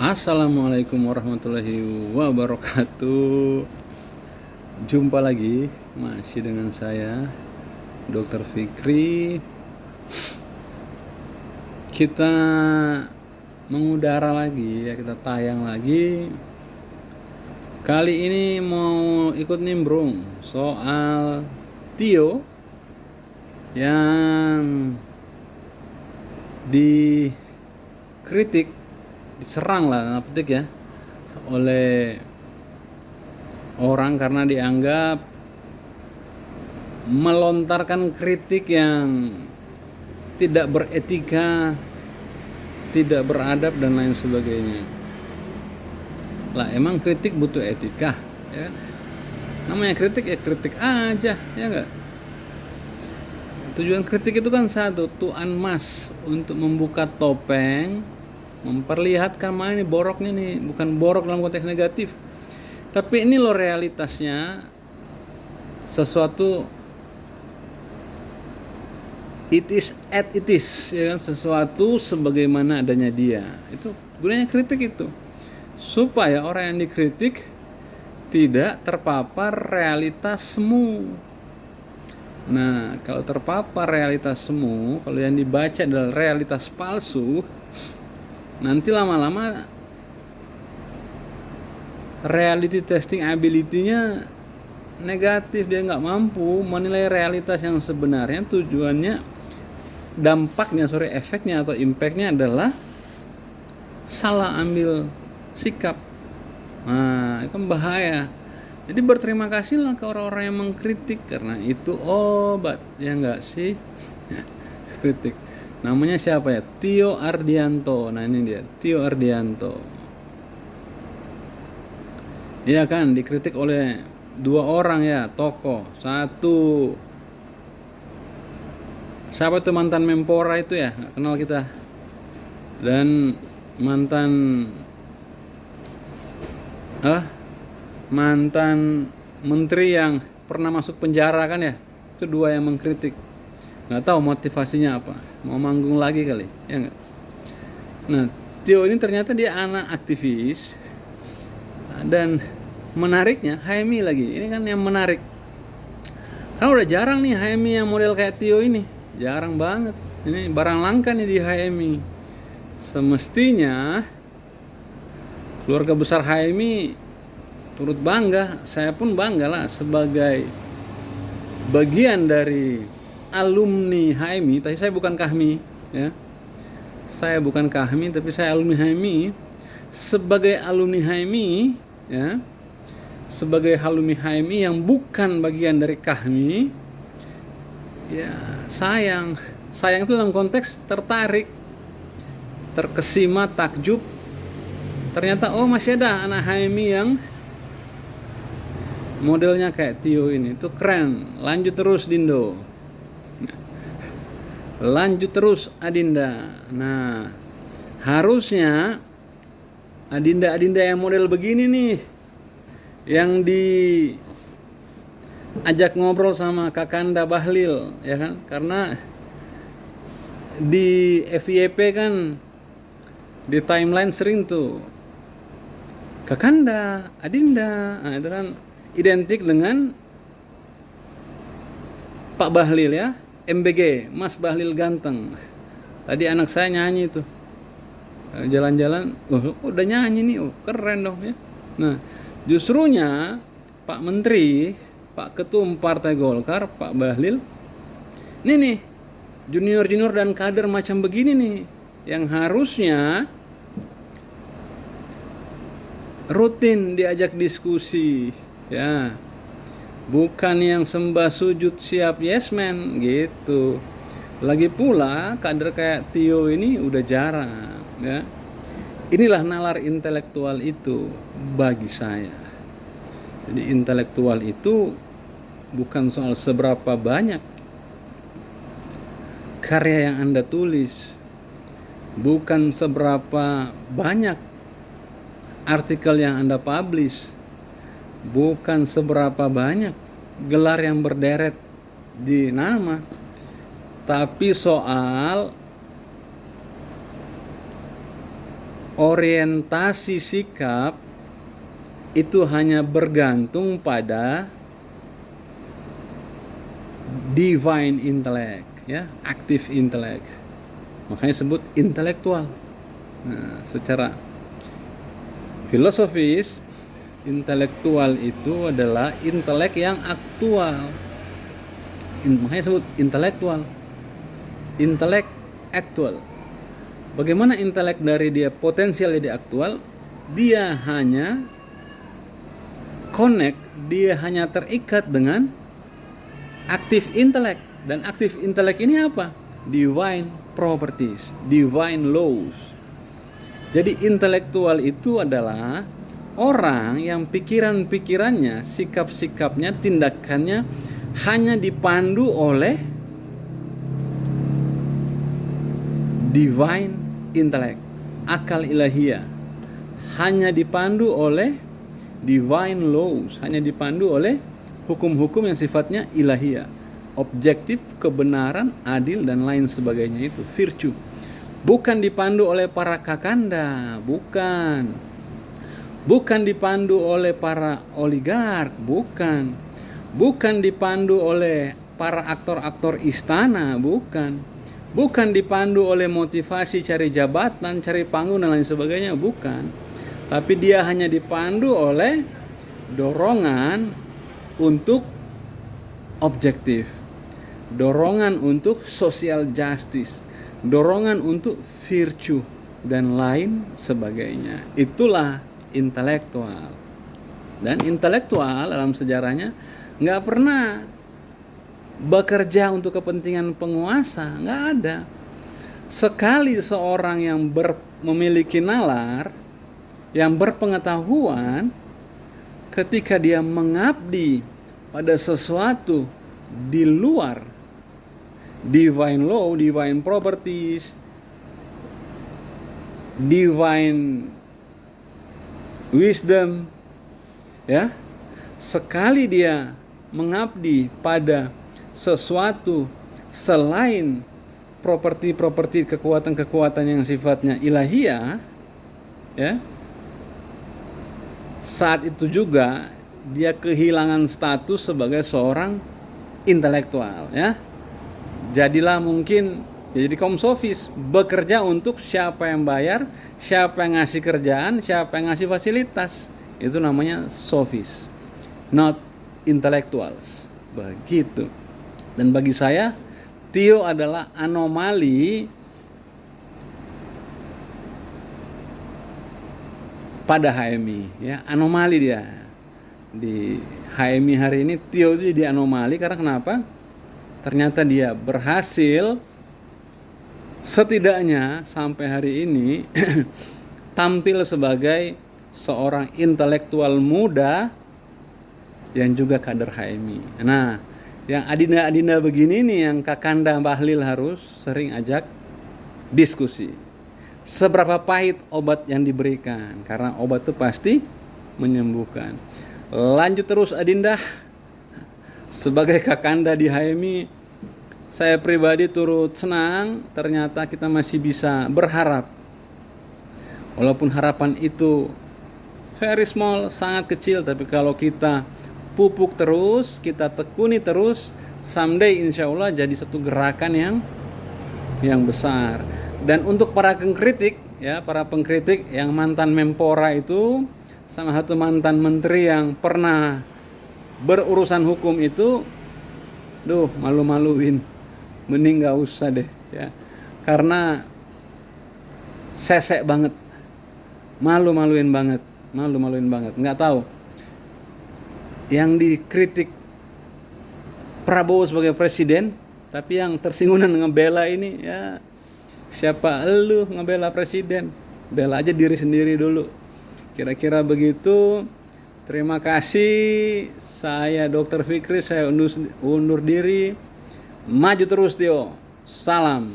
Assalamualaikum warahmatullahi wabarakatuh. Jumpa lagi masih dengan saya Dr. Fikri. Kita mengudara lagi ya, kita tayang lagi. Kali ini mau ikut nimbrung soal Tio yang dikritik, diserang lah tanda petik ya, oleh orang karena dianggap melontarkan kritik yang tidak beretika, tidak beradab dan lain sebagainya. Lah emang kritik butuh etika ya? Namanya kritik ya kritik aja ya enggak? Tujuan kritik itu kan satu, to unmask, untuk membuka topeng, memperlihatkan mana nih boroknya nih, bukan borok dalam konteks negatif, tapi ini loh realitasnya sesuatu, it is as it is ya kan, sesuatu sebagaimana adanya dia. Itu gunanya kritik itu, supaya orang yang dikritik tidak terpapar realitas semu. Nah, kalau terpapar realitas semu, kalau yang dibaca adalah realitas palsu, nanti lama-lama reality testing ability-nya negatif, dia nggak mampu menilai realitas yang sebenarnya. Tujuannya, efeknya atau impactnya adalah salah ambil sikap. Nah, itu kan bahaya. Jadi berterima kasihlah ke orang-orang yang mengkritik, karena itu obat, ya enggak sih? Kritik. Namanya siapa ya? Tio Ardianto. Nah ini dia, Tio Ardianto. Iya kan, dikritik oleh dua orang ya, tokoh. Satu, siapa tuh, mantan Menpora itu ya, nggak kenal kita. Dan mantan mantan menteri yang pernah masuk penjara kan ya. Itu dua yang mengkritik. Nggak tahu motivasinya apa, mau manggung lagi kali ya nggak. Nah, Tio ini ternyata dia anak aktivis, dan menariknya HMI lagi. Ini kan yang menarik, kan udah jarang nih HMI yang model kayak Tio ini, jarang banget. Ini barang langka nih di HMI. Semestinya keluarga besar HMI turut bangga, saya pun bangga lah sebagai bagian dari alumni HMI. Tapi saya bukan Kahmi ya, saya bukan Kahmi, tapi saya alumni HMI. Sebagai alumni HMI ya, sebagai alumni HMI yang bukan bagian dari Kahmi ya, sayang itu dalam konteks tertarik, terkesima, takjub. Ternyata masih ada anak HMI yang modelnya kayak Tio ini. Itu keren. Lanjut terus Dindo, lanjut terus Adinda. Nah, harusnya Adinda yang model begini nih yang diajak ngobrol sama Kakanda Bahlil ya kan. Karena di FYP kan, di timeline sering tuh Kakanda, Adinda. Nah, itu kan identik dengan Pak Bahlil ya, MBG, Mas Bahlil ganteng. Tadi anak saya nyanyi tuh, jalan-jalan, udah nyanyi nih, keren dong ya. Nah, justrunya Pak Menteri, Pak Ketum Partai Golkar, Pak Bahlil, ini nih junior dan kader macam begini nih yang harusnya rutin diajak diskusi ya, bukan yang sembah sujud siap yes man gitu. Lagi pula kader kayak Tio ini udah jarang ya. Inilah nalar intelektual itu bagi saya. Jadi intelektual itu bukan soal seberapa banyak karya yang Anda tulis, bukan seberapa banyak artikel yang Anda publish, bukan seberapa banyak gelar yang berderet di nama, tapi soal orientasi sikap itu hanya bergantung pada divine intellect, ya, active intellect. Makanya sebut intelektual. Nah, secara filosofis, intelektual itu adalah intelek yang aktual. Makanya sebut intelektual. Intelek aktual. Bagaimana intelek dari dia potensial jadi aktual? Dia hanya connect, dia hanya terikat dengan active intellect. Dan active intellect ini apa? Divine properties, divine laws. Jadi intelektual itu adalah orang yang pikiran-pikirannya, sikap-sikapnya, tindakannya hanya dipandu oleh divine intellect, akal ilahiyah. Hanya dipandu oleh divine laws, hanya dipandu oleh hukum-hukum yang sifatnya ilahiyah, objektif, kebenaran, adil, dan lain sebagainya. Itu virtue. Bukan dipandu oleh para kakanda, bukan dipandu oleh para oligark, bukan dipandu oleh para aktor-aktor istana, bukan dipandu oleh motivasi cari jabatan, cari panggung, dan lain sebagainya, bukan. Tapi dia hanya dipandu oleh dorongan untuk objektif, dorongan untuk social justice, dorongan untuk virtue, dan lain sebagainya. Itulah intelektual. Dan intelektual dalam sejarahnya nggak pernah bekerja untuk kepentingan penguasa, nggak ada. Sekali seorang yang memiliki nalar, yang berpengetahuan, ketika dia mengabdi pada sesuatu di luar divine law, divine properties, divine wisdom, ya, sekali dia mengabdi pada sesuatu selain properti-properti, kekuatan-kekuatan yang sifatnya ilahiyah, ya, saat itu juga dia kehilangan status sebagai seorang intelektual, ya. Jadilah mungkin jadi kaum sofis, bekerja untuk siapa yang bayar, siapa yang ngasih kerjaan, siapa yang ngasih fasilitas. Itu namanya sofis, not intellectuals. Begitu. Dan bagi saya, Tio adalah anomali pada HMI, ya, anomali dia. Di HMI hari ini Tio itu jadi anomali karena kenapa? Ternyata dia berhasil setidaknya sampai hari ini tampil sebagai seorang intelektual muda yang juga kader HMI. Nah, yang adinda-adinda begini nih yang Kakanda Bahlil harus sering ajak diskusi. Seberapa pahit obat yang diberikan, karena obat itu pasti menyembuhkan. Lanjut terus adinda. Sebagai Kakanda di HMI, saya pribadi turut senang ternyata kita masih bisa berharap. Walaupun harapan itu very small, sangat kecil, tapi kalau kita pupuk terus, kita tekuni terus, someday insya Allah jadi satu gerakan yang besar. Dan untuk para pengkritik, ya, para pengkritik yang mantan Menpora itu sama satu mantan menteri yang pernah berurusan hukum itu, malu-maluin, mending nggak usah deh, ya, karena sesek banget, malu-maluin banget, nggak tahu. Yang dikritik Prabowo sebagai presiden, tapi yang tersinggungan ngebela ini, ya, siapa elu ngebela presiden? Bela aja diri sendiri dulu. Kira-kira begitu. Terima kasih. Saya Dr. Fikri, saya undur diri. Maju terus Tio. Salam.